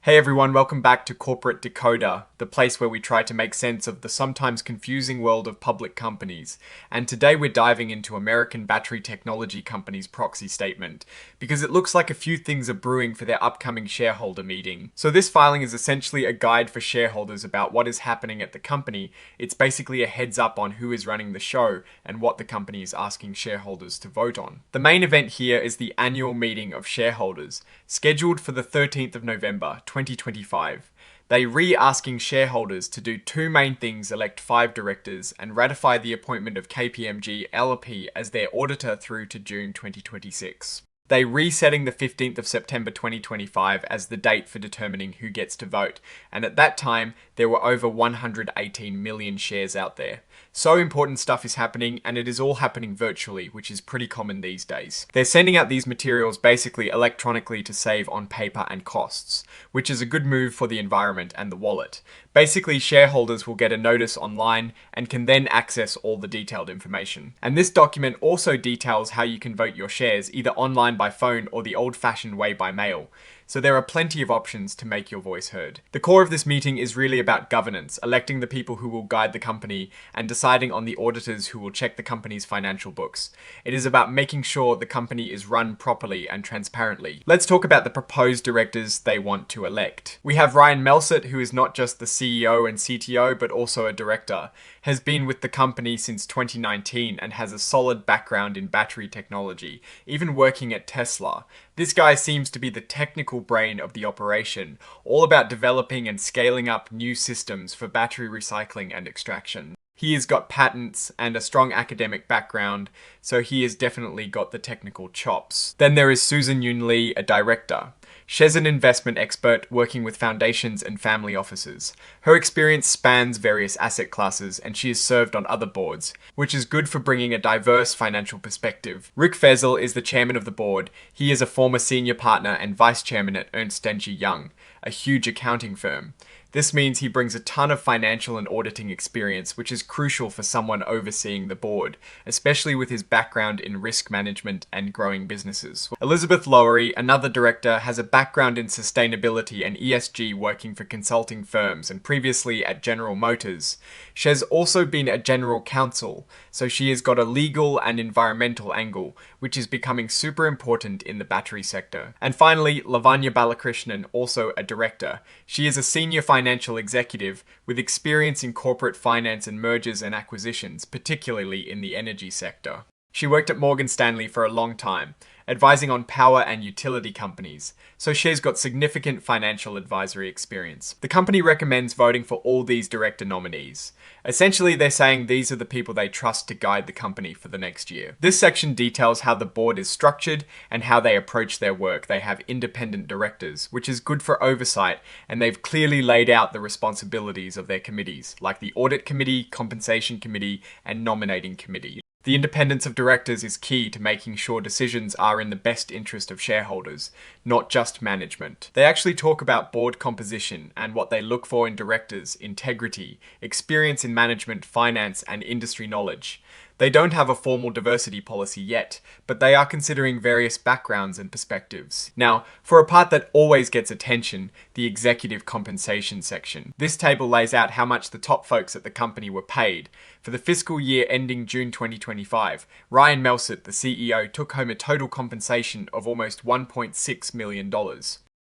Hey everyone, welcome back to Corporate Decoder, the place where we try to make sense of the sometimes confusing world of public companies. And today we're diving into American battery technology company's proxy statement, because it looks like a few things are brewing for their upcoming shareholder meeting. So this filing is essentially a guide for shareholders about what is happening at the company. It's basically a heads up on who is running the show and what the company is asking shareholders to vote on. The main event here is the annual meeting of shareholders, scheduled for the 13th of November, 2025. They re-asking shareholders to do two main things: elect 5 directors and ratify the appointment of KPMG LLP as their auditor through to June 2026. They resetting the 15th of September 2025 as the date for determining who gets to vote, and at that time there were over 118 million shares out there. So important stuff is happening, and it is all happening virtually, which is pretty common these days. They're sending out these materials basically electronically to save on paper and costs, which is a good move for the environment and the wallet. Basically, shareholders will get a notice online and can then access all the detailed information. And this document also details how you can vote your shares, either online by phone or the old-fashioned way by mail. So there are plenty of options to make your voice heard. The core of this meeting is really about governance, electing the people who will guide the company and deciding on the auditors who will check the company's financial books. It is about making sure the company is run properly and transparently. Let's talk about the proposed directors they want to elect. We have Ryan Melsert, who is not just the CEO and CTO, but also a director, has been with the company since 2019 and has a solid background in battery technology, even working at Tesla. This guy seems to be the technical brain of the operation, all about developing and scaling up new systems for battery recycling and extraction. He has got patents and a strong academic background, so he has definitely got the technical chops. Then there is Susan Yoon Lee, a director. She's an investment expert working with foundations and family offices. Her experience spans various asset classes, and she has served on other boards, which is good for bringing a diverse financial perspective. Rick Fezel is the chairman of the board. He is a former senior partner and vice chairman at Ernst & Young, a huge accounting firm. This means he brings a ton of financial and auditing experience, which is crucial for someone overseeing the board, especially with his background in risk management and growing businesses. Elizabeth Lowery, another director, has a background in sustainability and ESG, working for consulting firms and previously at General Motors. She has also been a general counsel, so she has got a legal and environmental angle, which is becoming super important in the battery sector. And finally, Lavanya Balakrishnan, also a director. She is a senior financial executive with experience in corporate finance and mergers and acquisitions, particularly in the energy sector. She worked at Morgan Stanley for a long time, advising on power and utility companies, so she's got significant financial advisory experience. The company recommends voting for all these director nominees. Essentially, they're saying these are the people they trust to guide the company for the next year. This section details how the board is structured and how they approach their work. They have independent directors, which is good for oversight, and they've clearly laid out the responsibilities of their committees, like the Audit Committee, Compensation Committee, and Nominating Committee. The independence of directors is key to making sure decisions are in the best interest of shareholders, not just management. They actually talk about board composition and what they look for in directors: integrity, experience in management, finance, and industry knowledge. They don't have a formal diversity policy yet, but they are considering various backgrounds and perspectives. Now, for a part that always gets attention, the executive compensation section. This table lays out how much the top folks at the company were paid. For the fiscal year ending June 2025, Ryan Melsert, the CEO, took home a total compensation of almost $1.6 million.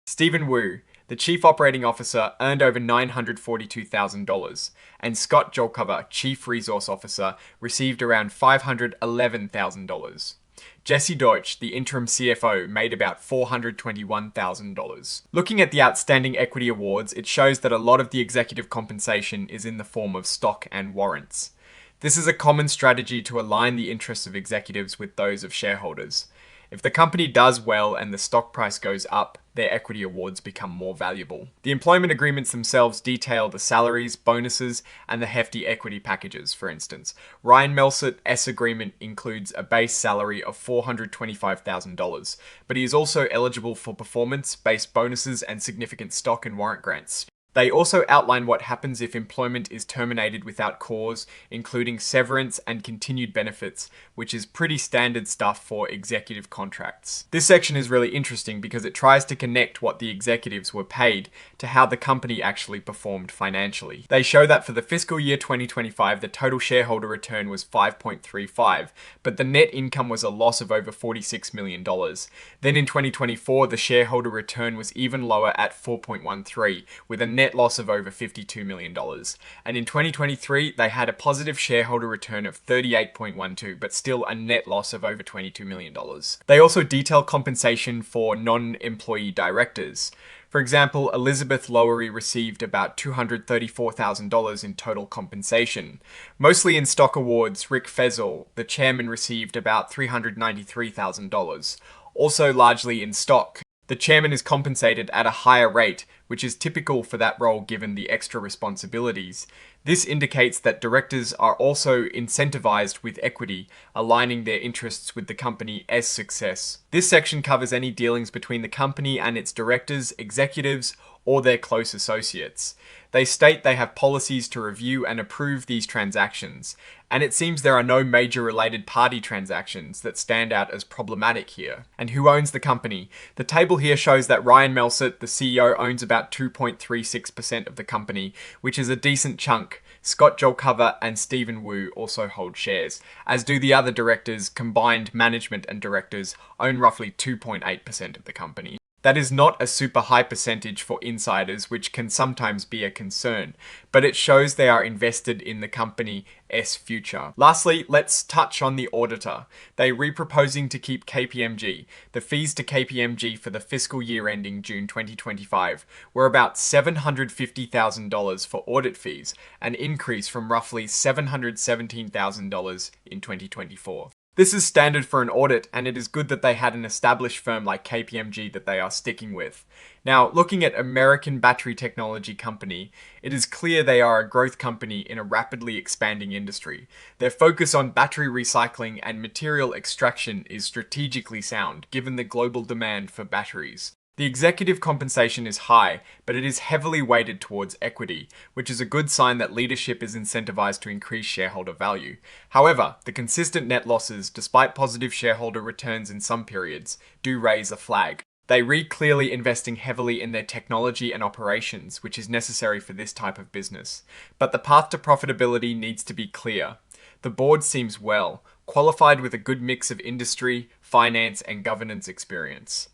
Stephen Wu, the Chief Operating Officer, earned over $942,000, and Scott Jolcover, Chief Resource Officer, received around $511,000. Jesse Deutsch, the interim CFO, made about $421,000. Looking at the outstanding equity awards, it shows that a lot of the executive compensation is in the form of stock and warrants. This is a common strategy to align the interests of executives with those of shareholders. If the company does well and the stock price goes up, their equity awards become more valuable. The employment agreements themselves detail the salaries, bonuses, and the hefty equity packages. For instance, Ryan Melsert's agreement includes a base salary of $425,000, but he is also eligible for performance-based bonuses and significant stock and warrant grants. They also outline what happens if employment is terminated without cause, including severance and continued benefits, which is pretty standard stuff for executive contracts. This section is really interesting because it tries to connect what the executives were paid to how the company actually performed financially. They show that for the fiscal year 2025, the total shareholder return was 5.35, but the net income was a loss of over $46 million. Then in 2024, the shareholder return was even lower at 4.13, with a net loss of over $52 million. And in 2023, they had a positive shareholder return of 38.12, but still a net loss of over $22 million. They also detail compensation for non-employee directors. For example, Elizabeth Lowery received about $234,000 in total compensation. Mostly in stock awards, Rick Fezzell, the chairman, received about $393,000. Also largely in stock. The chairman is compensated at a higher rate, which is typical for that role given the extra responsibilities. This indicates that directors are also incentivized with equity, aligning their interests with the company's success. This section covers any dealings between the company and its directors, executives, or their close associates. They state they have policies to review and approve these transactions, and it seems there are no major related party transactions that stand out as problematic here. And who owns the company? The table here shows that Ryan Melsert, the CEO, owns about 2.36% of the company, which is a decent chunk. Scott Jolcover and Stephen Wu also hold shares, as do the other directors. Combined management and directors own roughly 2.8% of the company. That is not a super high percentage for insiders, which can sometimes be a concern, but it shows they are invested in the company's future. Lastly, let's touch on the auditor. They re-proposing to keep KPMG. The fees to KPMG for the fiscal year ending June 2025 were about $750,000 for audit fees, an increase from roughly $717,000 in 2024. This is standard for an audit, and it is good that they had an established firm like KPMG that they are sticking with. Now, looking at American Battery Technology Company, it is clear they are a growth company in a rapidly expanding industry. Their focus on battery recycling and material extraction is strategically sound, given the global demand for batteries. The executive compensation is high, but it is heavily weighted towards equity, which is a good sign that leadership is incentivized to increase shareholder value. However, the consistent net losses, despite positive shareholder returns in some periods, do raise a flag. They read clearly investing heavily in their technology and operations, which is necessary for this type of business. But the path to profitability needs to be clear. The board seems well qualified with a good mix of industry, finance, and governance experience.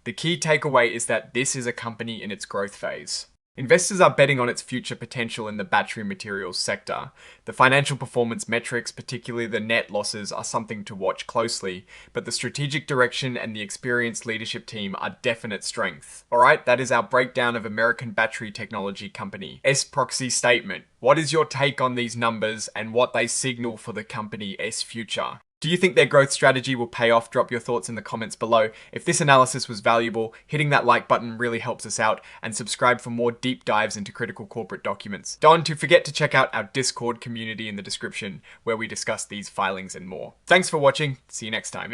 The key takeaway is that this is a company in its growth phase. Investors are betting on its future potential in the battery materials sector. The financial performance metrics, particularly the net losses, are something to watch closely, but the strategic direction and the experienced leadership team are definite strengths. Alright, that is our breakdown of American Battery Technology Company. proxy statement. What is your take on these numbers and what they signal for the company's future? Do you think their growth strategy will pay off? Drop your thoughts in the comments below. If this analysis was valuable, hitting that like button really helps us out, and subscribe for more deep dives into critical corporate documents. Don't forget to check out our Discord community in the description, where we discuss these filings and more. Thanks for watching. See you next time.